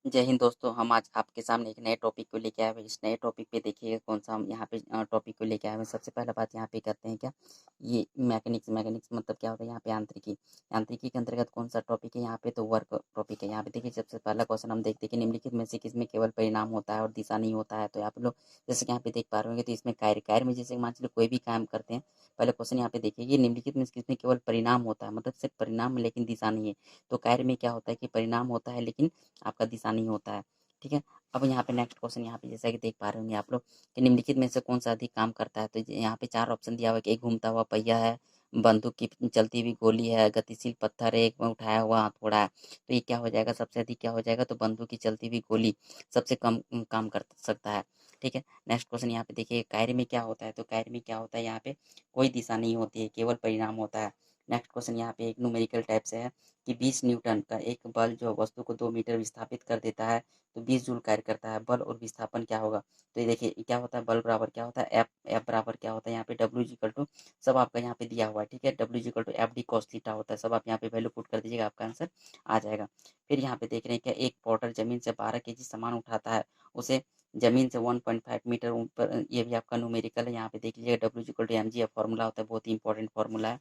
जय हिंद दोस्तों, हम आज आपके सामने एक नए टॉपिक को लेके आए हुए हैं। इस नए टॉपिक पे देखिए कौन सा हम यहाँ पे टॉपिक को लेके आए हुए हैं। सबसे पहला बात यहाँ पे करते हैं क्या, ये मैकेनिक्स मतलब क्या होता है यहाँ पे यांत्रिकी। यांत्रिकी के अंतर्गत कौन सा टॉपिक है यहाँ पे, तो वर्क टॉपिक है। यहाँ पे देखिए सबसे पहला क्वेश्चन हम देखते हैं कि निम्नलिखित में से किसमें केवल परिणाम होता है और दिशा नहीं होता है। तो आप लोग जैसे कि यहाँ पे देख पा रहे होंगे, तो इसमें कार्य में जैसे मान चलिए कोई भी काम करते हैं। पहले क्वेश्चन यहाँ पे देखिए, ये निम्नलिखित में से किसमें केवल परिणाम होता है, मतलब सिर्फ परिणाम में लेकिन दिशा नहीं है। तो कार्य में क्या होता है कि परिणाम होता है लेकिन आपका दिशा नहीं होता है। ठीक है। अब यहाँ पे नेक्स्ट क्वेश्चन यहाँ पे जैसा कि देख पा रहे होंगे आप लोग कि निम्नलिखित में से कौन सा अधिक काम करता है। तो यहाँ पे 4 ऑप्शन दिया हुआ है कि एक घूमता हुआ पहिया है, बंदूक की चलती हुई गोली है, गतिशील पत्थर है, एक में उठाया हुआ हथौड़ा है। तो ये क्या हो जाएगा, सबसे अधिक क्या हो जाएगा, तो बंदूक की चलती हुई गोली सबसे कम काम कर सकता है। ठीक है। नेक्स्ट क्वेश्चन यहाँ पे देखिए, कार्य में क्या होता है। तो कार्य में क्या होता है, यहाँ पे कोई दिशा नहीं होती है, केवल परिणाम होता है। नेक्स्ट क्वेश्चन यहाँ पे एक न्यूमेरिकल टाइप से है कि 20 न्यूटन का एक बल जो वस्तु को 2 मीटर विस्थापित कर देता है, तो 20 जूल कार्य करता है। बल और विस्थापन क्या होगा, तो ये देखिए क्या होता है, बल बराबर क्या होता है, एफ। एफ बराबर क्या होता है यहाँ पे, डब्ल्यू इक्वल टू, सब आपका यहाँ पे दिया हुआ है। ठीक है। W equal to F D cos theta होता है। सब आप यहाँ पे वैल्यू पुट कर दीजिएगा, आपका आंसर आ जाएगा। फिर यहाँ पे देख रहे हैं क्या, एक पोर्टर जमीन से 12 kg सामान उठाता है, उसे जमीन से 1.5 मीटर ऊपर, ये भी आपका न्यूमेरिकल है। यहाँ पे देख लीजिएगा W equal to M G formula होता है, बहुत ही इंपॉर्टेंट फॉर्मूला है।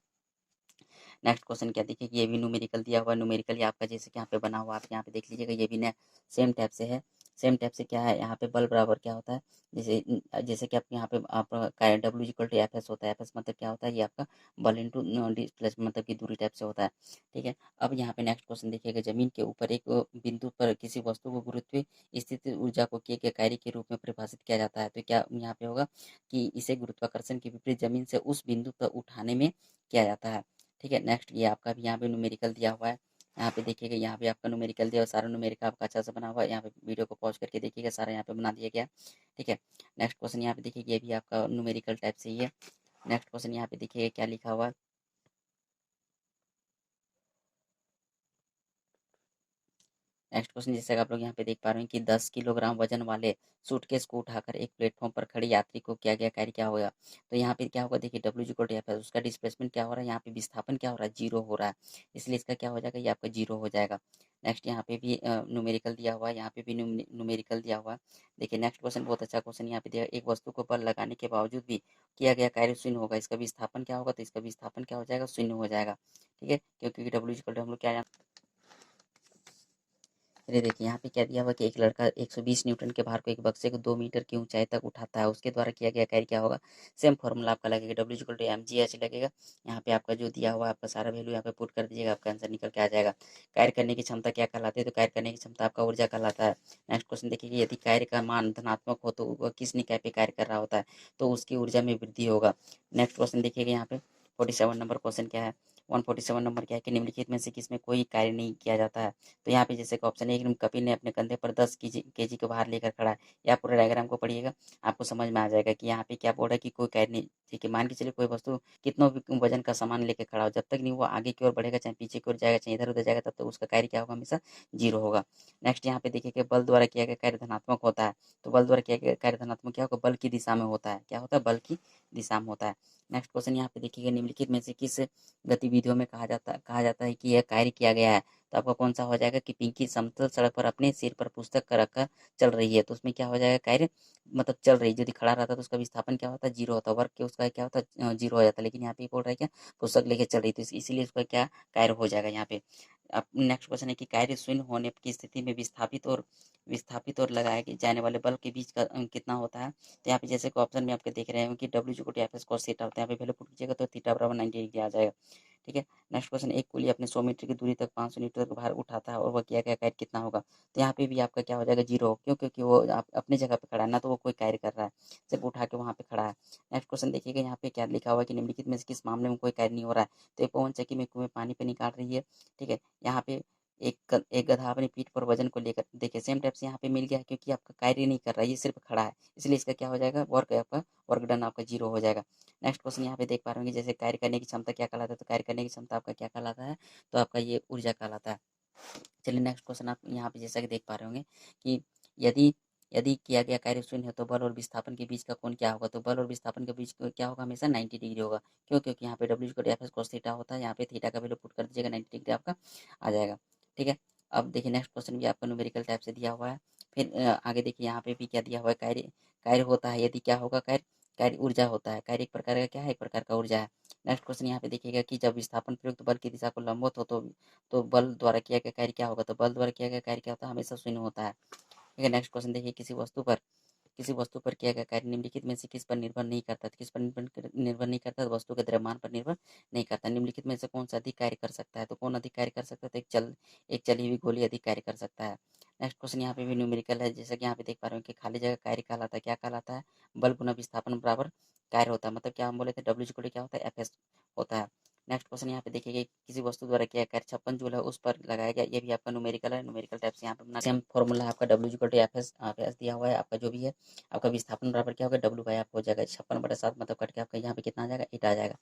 नेक्स्ट क्वेश्चन क्या, देखिए ये भी न्यूमेरिकल दिया हुआ है। न्यूमेरिकल ये आपका जैसे कि यहाँ पे बना हुआ, आप यहाँ पे देख लीजिएगा, ये भी ना सेम टाइप से है। सेम टाइप से क्या है, यहाँ पे बल बराबर क्या होता है, जैसे जैसे कि आप यहाँ पे आप W equal to F S होता है। एफ एस मतलब क्या होता है, ये आपका बल इंटू डिस्प्लेसमेंट मतलब की दूरी टाइप से होता है। ठीक है। अब यहाँ पे नेक्स्ट क्वेश्चन देखिएगा, जमीन के ऊपर एक बिंदु पर किसी वस्तु को गुरुत्व स्थिति ऊर्जा को किए गए कार्य के रूप में परिभाषित किया जाता है। तो क्या यहाँ पे होगा कि इसे गुरुत्वाकर्षण के विपरीत जमीन से उस बिंदु पर उठाने में किया जाता है। ठीक है। नेक्स्ट ये आपका भी यहाँ पे न्यूमेरिकल दिया हुआ है। यहाँ पे देखिएगा, यहाँ पे आपका न्यूमेरिकल दिया हुआ, सारा न्यूमेरिकल आपका अच्छा से बना हुआ है। यहाँ पे वीडियो को पॉज करके देखिएगा, सारा यहाँ पे बना दिया गया। ठीक है। नेक्स्ट क्वेश्चन यहाँ पे देखिए, ये भी आपका न्यूमेरिकल टाइप से ही है। नेक्स्ट क्वेश्चन यहाँ पे देखिएगा क्या लिखा हुआ है। नेक्स्ट क्वेश्चन जैसे कि आप लोग यहाँ पे देख पा रहे हैं कि 10 किलोग्राम वजन वाले सूटकेस को उठाकर एक प्लेटफॉर्म पर खड़े यात्री को किया गया कार्य क्या होगा। तो यहाँ पे क्या होगा, देखिए डब्ल्यू इक्वल टू एफ है, उसका डिस्प्लेसमेंट क्या हो रहा है, यहाँ पे विस्थापन क्या हो रहा है, जीरो हो रहा है। इसलिए इसका क्या हो जाएगा, ये आपका जीरो हो जाएगा। नेक्स्ट यहाँ पे भी न्यूमेरिकल दिया हुआ है, यहाँ पे भी न्यूमेरिकल दिया हुआ है। देखिए नेक्स्ट क्वेश्चन बहुत अच्छा क्वेश्चन यहाँ पे दिया, एक वस्तु को बल लगाने के बावजूद भी किया गया कार्य शून्य होगा, इसका विस्थापन क्या होगा, तो इसका विस्थापन क्या हो जाएगा, शून्य हो जाएगा। ठीक है। क्योंकि डब्ल्यू इक्वल टू हम लोग क्या, ये देखिए यहाँ पे क्या दिया हुआ कि एक लड़का 120 न्यूटन के भार को एक बक्से को 2 मीटर की ऊंचाई तक उठाता है, उसके द्वारा किया गया कार्य क्या होगा। सेम फॉर्मूला आपका लगेगा, W equal to M G H लगेगा। यहाँ पे आपका जो दिया हुआ है, आपका सारा वैल्यू यहाँ पे पुट कर दीजिएगा, आपका आंसर निकल के आ जाएगा। कार्य करने की क्षमता क्या कहलाती है, तो कार्य करने की क्षमता आपका ऊर्जा कहलाता है। नेक्स्ट क्वेश्चन देखिए, यदि कार्य का मान धनात्मक हो तो वह किस निकाय पे कार्य कर रहा होता है, तो उसकी ऊर्जा में वृद्धि होगा। नेक्स्ट क्वेश्चन देखिएगा यहाँ पे 47 नंबर क्वेश्चन क्या है, 147 नंबर क्या है कि निम्नलिखित में से किसमें कोई कार्य नहीं किया जाता है। तो यहाँ पे जैसे कि ऑप्शन एक, कपिल ने अपने कंधे पर 10 केजी को बाहर लेकर खड़ा है। या पूरा डायग्राम को पढ़िएगा, आपको समझ में आ जाएगा कि यहाँ पे क्या बोल रहा है कि कोई कार्य नहीं। ठीक है। मान के चलिए कोई वस्तु कितना भी वजन का सामान लेकर खड़ा हो, जब तक नहीं वो आगे की ओर बढ़ेगा, चाहे पीछे की ओर जाएगा, चाहे इधर उधर जाएगा, तब तक उसका कार्य क्या होगा, हमेशा जीरो होगा। नेक्स्ट यहाँ पे देखिए कि बल द्वारा किया गया कार्य धनात्मक होता है। तो बल द्वारा किया गया कार्य धनात्मक क्या होगा, बल की दिशा में होता है। क्या होता है, बल की दिशा में होता है। नेक्स्ट क्वेश्चन यहाँ पे देखिएगा, निम्नलिखित में से किस गतिविधियों में कहा जाता है कि यह कार्य किया गया है। तो आपका कौन सा हो जाएगा कि पिंकी समतल सड़क पर अपने सिर पर पुस्तक रखकर चल रही है। तो उसमें क्या हो जाएगा, कार्य मतलब चल रही है। यदि खड़ा रहता तो उसका विस्थापन क्या होता है, जीरो होता है, वर्क के उसका क्या होता है, जीरो हो जाता है। लेकिन यहाँ पे बोल रहा है क्या, पुस्तक लेके चल रही थी, इसीलिए उसका क्या कार्य हो जाएगा यहाँ पे। अब नेक्स्ट क्वेश्चन है कि कार्य शून्य होने की स्थिति में विस्थापित और लगाए जाने वाले बल के बीच का कितना होता है। तो यहाँ पे जैसे कि ऑप्शन में आपके देख रहे हैं कि W equal to F S cos theta होता है, यहाँ पे वैल्यू पुट कीजिएगा तो थीटा बराबर 90 डिग्री आ जाएगा। ठीक है। नेक्स्ट क्वेश्चन, एक कुली अपने 100 मीटर की दूरी तक 500 न्यूटन का भार उठाता है और वह किया गया कार्य कितना होगा। तो यहाँ पे भी आपका क्या हो जाएगा, जीरो। क्यों, क्योंकि वो आप अपने जगह पे खड़ा है ना, तो वो कोई कार्य कर रहा है, सिर्फ उठा के वहाँ पे खड़ा है। नेक्स्ट क्वेश्चन देखिएगा, यहाँ पे क्या लिखा हुआ है कि निम्नलिखित में से किस मामले में कोई कार्य नहीं हो रहा है। तो एक पवन चक्की में कुएं पानी पे निकाल रही है। ठीक है। यहाँ पे एक गधा अपनी पीठ पर वजन को लेकर, देखिए सेम टाइप से यहाँ पे मिल गया है, क्योंकि आपका कार्य नहीं कर रहा है, ये सिर्फ खड़ा है, इसलिए इसका क्या हो जाएगा, वर्क आपका वर्क डन आपका जीरो हो जाएगा। नेक्स्ट क्वेश्चन यहाँ पे देख पा रहे होंगे, जैसे कार्य करने की क्षमता क्या कहलाता है। तो कार्य करने की क्षमता आपका क्या कहलाता है, तो आपका ये ऊर्जा कहलाता है। चलिए नेक्स्ट क्वेश्चन आप यहाँ पे जैसा कि देख पा रहे होंगे कि यदि यदि किया गया कार्य शून्य है तो बल और विस्थापन के बीच का कोण क्या होगा। तो बल और विस्थापन के बीच क्या होगा, हमेशा 90 डिग्री होगा। क्यों, क्योंकि यहाँ पे डब्ल्यू को एफ एस कॉस थीटा होता है, यहाँ पे थीटा का वैल्यू पुट कर दीजिएगा, 90 डिग्री आपका आ जाएगा। ठीक है। अब देखिए नेक्स्ट क्वेश्चन भी आपका न्यूमेरिकल टाइप से दिया हुआ है। फिर आगे देखिए यहाँ पे भी क्या दिया हुआ है, कार्य कार्य होता है यदि क्या होगा, कार्य कार्य ऊर्जा होता है, कार्य एक प्रकार का क्या है, एक प्रकार का ऊर्जा है। नेक्स्ट क्वेश्चन यहाँ पे देखिएगा कि जब विस्थापन प्रयुक्त बल की दिशा को लंबवत हो तो बल द्वारा किया गया कार्य क्या होगा, तो बल द्वारा किया गया कार्य क्या होता है, हमेशा शून्य होता है। ठीक है, नेक्स्ट क्वेश्चन देखिए, किसी वस्तु पर किया गया कार्य निम्नलिखित में से किस पर निर्भर नहीं करता, किस पर निर्भर नहीं करता, वस्तु के द्रव्यमान पर निर्भर नहीं करता। निम्नलिखित में से कौन सा अधिक कार्य कर सकता है, तो कौन अधिक कार्य कर सकता है, तो एक चली हुई गोली अधिक कार्य कर सकता है। नेक्स्ट क्वेश्चन यहाँ पे भी न्यूमेरिकल है, जैसा कि यहाँ पे देख पा रहे हो कि खाली जगह कार्य कहलाता है, क्या कहलाता है, बल गुना विस्थापन बराबर कार्य होता है। मतलब क्या हम बोले थे, डब्ल्यू इक्वल टू क्या होता है, एफ एस होता है। नेक्स्ट क्वेश्चन यहाँ पे देखिए, किसी वस्तु द्वारा किया कार्य 56 जूल है उस पर लगाया गया, ये भी आपका न्यूमेरिकल है। न्यूमेरिकल टाइप से यहाँ पे अपना सेम फॉर्मूला आपका W equal to F S दिया हुआ है, आपका जो भी है आपका विस्थापन बराबर क्या होगा, डब्ल्यू बाई आप हो जाएगा 56/7, मतलब कट के आपका यहाँ पे कितना आ जाएगा, 8 आ जाएगा।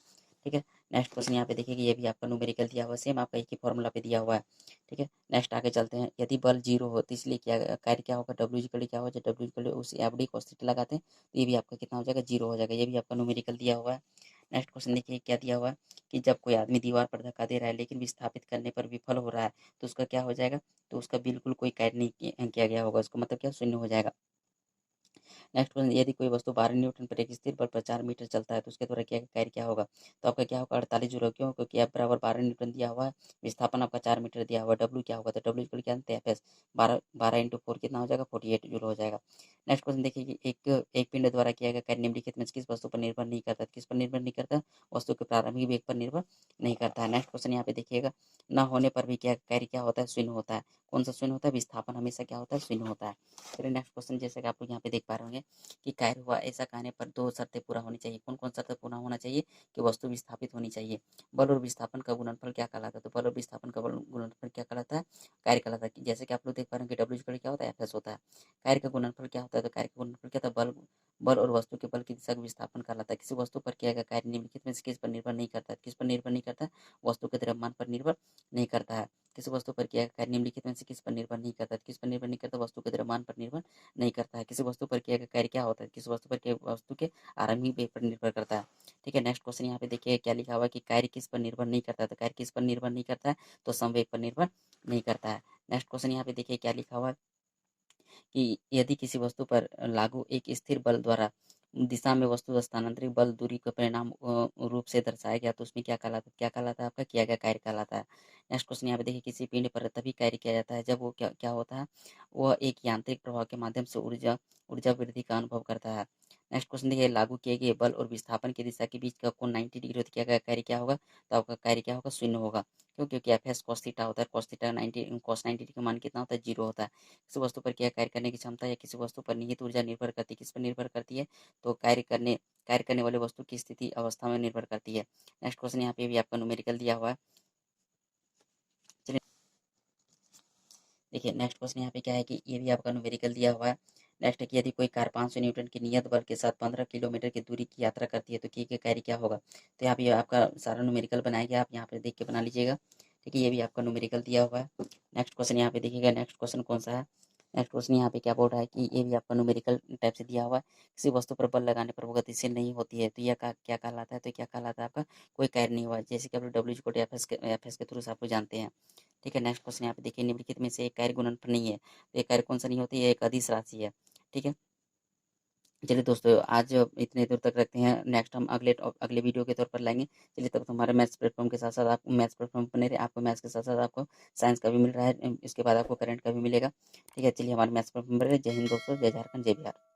ठीक है, नेक्स्ट क्वेश्चन यहाँ पे देखिए कि ये भी आपका न्यूमेरिकल दिया हुआ है, सेम आपका एक ही फॉर्मूला पे दिया हुआ है। ठीक है, नेक्स्ट आगे चलते हैं। यदि बल जीरो हो तो इसलिए क्या कार्य क्या होगा, डब्ल्यू इक्वल टू क्या हो जाए, डब्ल्यू इक्वल टू उस एफ डी cos थीटा लगाते हैं तो ये भी आपका कितना हो जाएगा, जीरो हो जाएगा। ये भी आपका न्यूमेरिकल दिया हुआ है। नेक्स्ट क्वेश्चन देखिए क्या दिया हुआ है कि जब कोई आदमी दीवार पर धक्का दे रहा है लेकिन विस्थापित करने पर विफल हो रहा है तो उसका क्या हो जाएगा, तो उसका बिल्कुल कोई कार्य नहीं किया गया होगा, उसका मतलब क्या, शून्य हो जाएगा। नेक्स्ट क्वेश्चन, यदि कोई वस्तु 12 न्यूटन पर एक स्थिर बल पर 4 मीटर चलता है तो उसके द्वारा किया गया कार्य क्या होगा, तो आपका क्या होगा, 48 जूल। क्यों, क्योंकि एफ बराबर 12 न्यूटन दिया हुआ है, विस्थापन आपका 4 मीटर दिया हुआ है, डब्ल्यू क्या होगा, तो डब्ल्यू इक्वल क्या है, एफ एस 12 12 इंटू 4 कितना हो जाएगा, 48 जूल हो जाएगा। नेक्स्ट क्वेश्चन देखिए कि एक पिंड द्वारा किया गया कार्य निम्नलिखित में से किस वस्तु पर निर्भर नहीं करता, किस पर निर्भर नहीं करता, वस्तु के प्रारंभिक वेग पर निर्भर नहीं करता है। नेक्स्ट क्वेश्चन यहाँ पे देखिएगा, न होने पर भी क्या कार्य क्या होता है, शून्य होता है। कौन सा शून्य होता है, विस्थापन हमेशा क्या होता है, शून्य होता है। फिर नेक्स्ट क्वेश्चन जैसे कि आप लोग यहाँ पे देख पा रहे होंगे कि कार्य हुआ ऐसा कहने पर दो शर्तें पूरा होनी चाहिए। कौन कौन शर्तें पूरा होना चाहिए, कि वस्तु विस्थापित होनी चाहिए। बल और विस्थापन का गुणनफल क्या कहलाता है, तो बल और विस्थापन का गुणनफल क्या कहलाता है, कार्य कहलाता है। जैसे कि आप लोग देख पा रहे हैं कि डब्ल्यू इक्वल क्या होता है, एफ एस होता है। कार्य का गुणनफल क्या होता है, तो कार्य का गुणनफल क्या होता है, बल बल और वस्तु के बल की दिशा का विस्थापन कहलाता है। किसी वस्तु पर किया गया कार्य निम्नलिखित में से किस पर निर्भर नहीं करता है, किस पर निर्भर नहीं करता है, वस्तु के द्रव्यमान पर निर्भर नहीं करता है। किसी वस्तु पर किया गया कार्य निम्नलिखित में से किस पर निर्भर नहीं करता है, किस पर निर्भर नहीं करता, वस्तु के द्रव्यमान पर निर्भर नहीं करता है। किसी वस्तु पर किया गया कार्य क्या होता है, किसी वस्तु पर किया वस्तु के आरंभिक वेग पर निर्भर करता है। ठीक है, नेक्स्ट क्वेश्चन यहाँ पे देखिए क्या लिखा हुआ है कि कार्य किस पर निर्भर नहीं करता है, तो कार्य किस पर निर्भर नहीं करता है, तो संवेग पर निर्भर नहीं करता है। नेक्स्ट क्वेश्चन यहाँ पे देखिए क्या लिखा हुआ है कि यदि किसी वस्तु पर लागू एक स्थिर बल द्वारा दिशा में वस्तु स्थानांतरित बल दूरी के परिणाम रूप से दर्शाया गया तो उसमें क्या कहलाता है, आपका किया गया कार्य कहलाता है। नेक्स्ट क्वेश्चन यहाँ पे देखिए, किसी पिंड पर तभी कार्य किया जाता है जब वो क्या क्या होता है, वह एक यांत्रिक प्रभाव के माध्यम से ऊर्जा ऊर्जा वृद्धि का अनुभव करता है। नेक्स्ट क्वेश्चन देखिए, लागू किए गए बल और विस्थापन की दिशा के बीच का कोण 90 डिग्री होता है, किया गया कार्य क्या होगा, तो आपका कार्य क्या होगा, शून्य होगा। क्यों, क्योंकि एफ एस कॉस थीटा होता है, कॉस थीटा 90 कॉस 90 का मान कितना होता है, जीरो होता है। किसी वस्तु पर क्या कार्य करने की क्षमता या किसी वस्तु पर निहित ऊर्जा निर्भर करती है, किस पर निर्भर करती है, तो कार्य करने वाले वस्तु की स्थिति अवस्था में निर्भर करती है। नेक्स्ट क्वेश्चन यहाँ पे भी आपका न्यूमेरिकल दिया हुआ है। चलिए देखिए नेक्स्ट क्वेश्चन यहाँ पे क्या है कि ये भी आपका न्यूमेरिकल दिया हुआ है। नेक्स्ट है कि यदि कोई कार 500 न्यूटन की नियत बल के साथ 15 किलोमीटर की दूरी की यात्रा करती है तो किए गए कार्य क्या होगा, तो यहाँ पे आपका सारा न्यूमेरिकल बनाया गया, आप यहाँ पे देख के बना लीजिएगा। ठीक है, ये भी आपका न्यूमेरिकल दिया हुआ है। नेक्स्ट क्वेश्चन यहाँ पे देखिएगा, नेक्स्ट क्वेश्चन कौन सा है, नेक्स्ट क्वेश्चन यहाँ पे क्या बोल रहा है कि ये भी आपका न्यूमेरिकल टाइप से दिया हुआ है। किसी वस्तु पर बल लगाने पर वो गतिशील नहीं होती है तो यह क्या कहलाता है, तो क्या कहलाता है, आपका कोई कार्य नहीं हुआ, जैसे कि आप डब्ल्यू इक्वल एफ एस के थ्रू से आप लोग जानते हैं। ठीक है, नेक्स्ट क्वेश्चन यहाँ पे देखिए, निम्नलिखित में से एक कार्य गुणनफल नहीं है तो एक कार्य कौन सा नहीं होती है, एक अदिश राशि है। ठीक है, चलिए दोस्तों आज इतने दूर तक रखते हैं, नेक्स्ट हम अगले वीडियो के तौर पर लाएंगे। चलिए तब तो हमारे मैथ्स प्लेटफॉर्म के साथ साथ आप मैथ्स प्लेटफॉर्म बने रहे, आपको मैथ्स के साथ साथ आपको साइंस का भी मिल रहा है, इसके बाद आपको करंट का भी मिलेगा। ठीक है, चलिए हमारे मैथ्स प्लेटफॉर्म पर रहे। जय हिंद दोस्तों, जय झारखंड, जय बिहार।